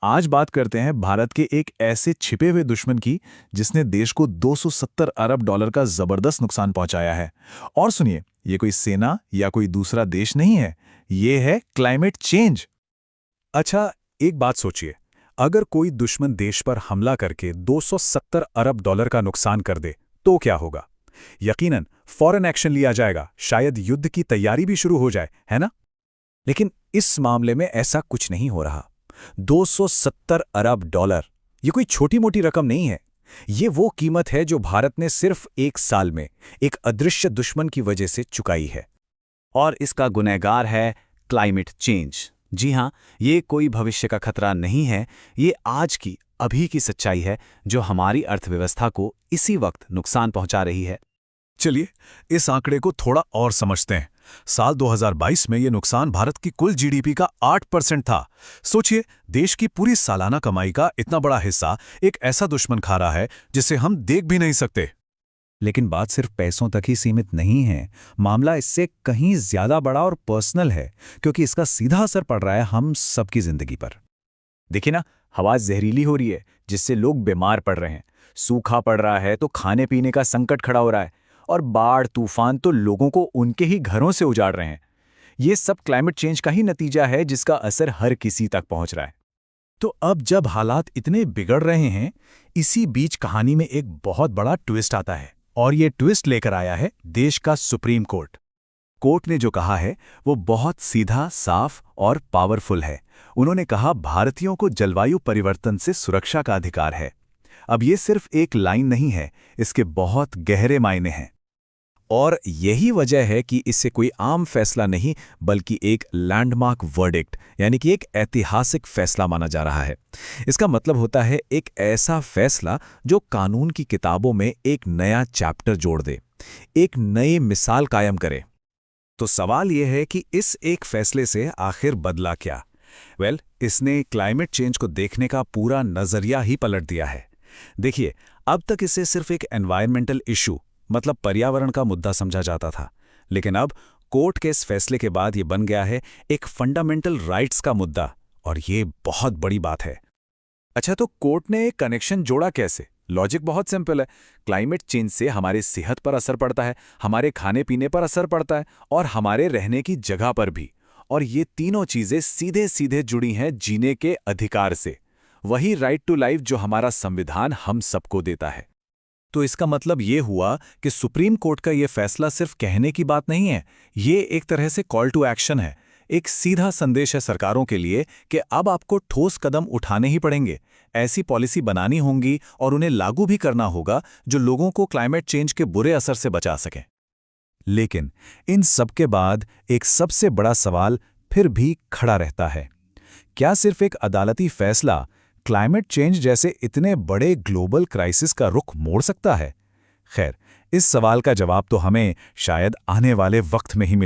आज बात करते हैं भारत के एक ऐसे छिपे हुए दुश्मन की जिसने देश को 270 अरब डॉलर का जबरदस्त नुकसान पहुंचाया है। और सुनिए, ये कोई सेना या कोई दूसरा देश नहीं है, ये है क्लाइमेट चेंज। अच्छा, एक बात सोचिए, अगर कोई दुश्मन देश पर हमला करके 270 अरब डॉलर का नुकसान कर दे तो क्या होगा? यकीनन फौरन एक्शन लिया जाएगा, शायद युद्ध की तैयारी भी शुरू हो जाए, है ना? लेकिन इस मामले में ऐसा कुछ नहीं हो रहा। 270 अरब डॉलर, ये कोई छोटी मोटी रकम नहीं है। ये वो कीमत है जो भारत ने सिर्फ एक साल में एक अदृश्य दुश्मन की वजह से चुकाई है। और इसका गुनहगार है क्लाइमेट चेंज। जी हाँ, ये कोई भविष्य का खतरा नहीं है, ये आज की अभी की सच्चाई है जो हमारी अर्थव्यवस्था को इसी वक्त नुकसान पहुंचा रही है। चलिए, इस आंकड़े को थोड़ा और समझते हैं। साल 2022 में ये नुकसान भारत की कुल जीडीपी का 8% था। सोचिए, देश की पूरी सालाना कमाई का इतना बड़ा हिस्सा एक ऐसा दुश्मन खा रहा है जिसे हम देख भी नहीं सकते। लेकिन बात सिर्फ पैसों तक ही सीमित नहीं है। मामला इससे कहीं ज्यादा बड़ा और पर्सनल है, क्योंकि इसका सीधा असर पड़ रहा है हम सबकी जिंदगी पर। देखिए ना, हवा जहरीली हो रही है जिससे लोग बीमार पड़ रहे हैं, सूखा पड़ रहा है तो खाने पीने का संकट खड़ा हो रहा है, और बाढ़ तूफान तो लोगों को उनके ही घरों से उजाड़ रहे हैं। ये सब क्लाइमेट चेंज का ही नतीजा है जिसका असर हर किसी तक पहुंच रहा है। तो अब जब हालात इतने बिगड़ रहे हैं, इसी बीच कहानी में एक बहुत बड़ा ट्विस्ट आता है, और ये ट्विस्ट लेकर आया है देश का सुप्रीम कोर्ट। कोर्ट ने जो कहा है वो बहुत सीधा, साफ और पावरफुल है। उन्होंने कहा भारतीयों को जलवायु परिवर्तन से सुरक्षा का अधिकार है। अब ये सिर्फ एक लाइन नहीं है, इसके बहुत गहरे मायने हैं। और यही वजह है कि इससे कोई आम फैसला नहीं, बल्कि एक लैंडमार्क वर्डिक्ट, यानी कि एक ऐतिहासिक फैसला माना जा रहा है। इसका मतलब होता है एक ऐसा फैसला जो कानून की किताबों में एक नया चैप्टर जोड़ दे, एक नई मिसाल कायम करे। तो सवाल यह है कि इस एक फैसले से आखिर बदला क्या? इसने क्लाइमेट चेंज को देखने का पूरा नजरिया ही पलट दिया है। देखिए, अब तक इसे सिर्फ एक एनवायरमेंटल इशू, मतलब पर्यावरण का मुद्दा समझा जाता था, लेकिन अब कोर्ट के इस फैसले के बाद ये बन गया है एक फंडामेंटल राइट्स का मुद्दा, और ये बहुत बड़ी बात है। अच्छा, तो कोर्ट ने एक कनेक्शन जोड़ा कैसे? लॉजिक बहुत सिंपल है। क्लाइमेट चेंज से हमारे सेहत पर असर पड़ता है, हमारे खाने पीने पर असर पड़ता है, और हमारे रहने की जगह पर भी। और ये तीनों चीजें सीधे सीधे जुड़ी हैं जीने के अधिकार से, वही राइट टू लाइफ जो हमारा संविधान हम सबको देता है। तो इसका मतलब ये हुआ कि सुप्रीम कोर्ट का ये फैसला सिर्फ कहने की बात नहीं है, ये एक तरह से कॉल टू एक्शन है, एक सीधा संदेश है सरकारों के लिए कि अब आपको ठोस कदम उठाने ही पड़ेंगे, ऐसी पॉलिसी बनानी होंगी और उन्हें लागू भी करना होगा जो लोगों को क्लाइमेट चेंज के बुरे असर से बचा सकें। लेकिन इन सबके बाद एक सबसे बड़ा सवाल फिर भी खड़ा रहता है। क्या सिर्फ एक अदालती फैसला क्लाइमेट चेंज जैसे इतने बड़े ग्लोबल क्राइसिस का रुख मोड़ सकता है? खैर, इस सवाल का जवाब तो हमें शायद आने वाले वक्त में ही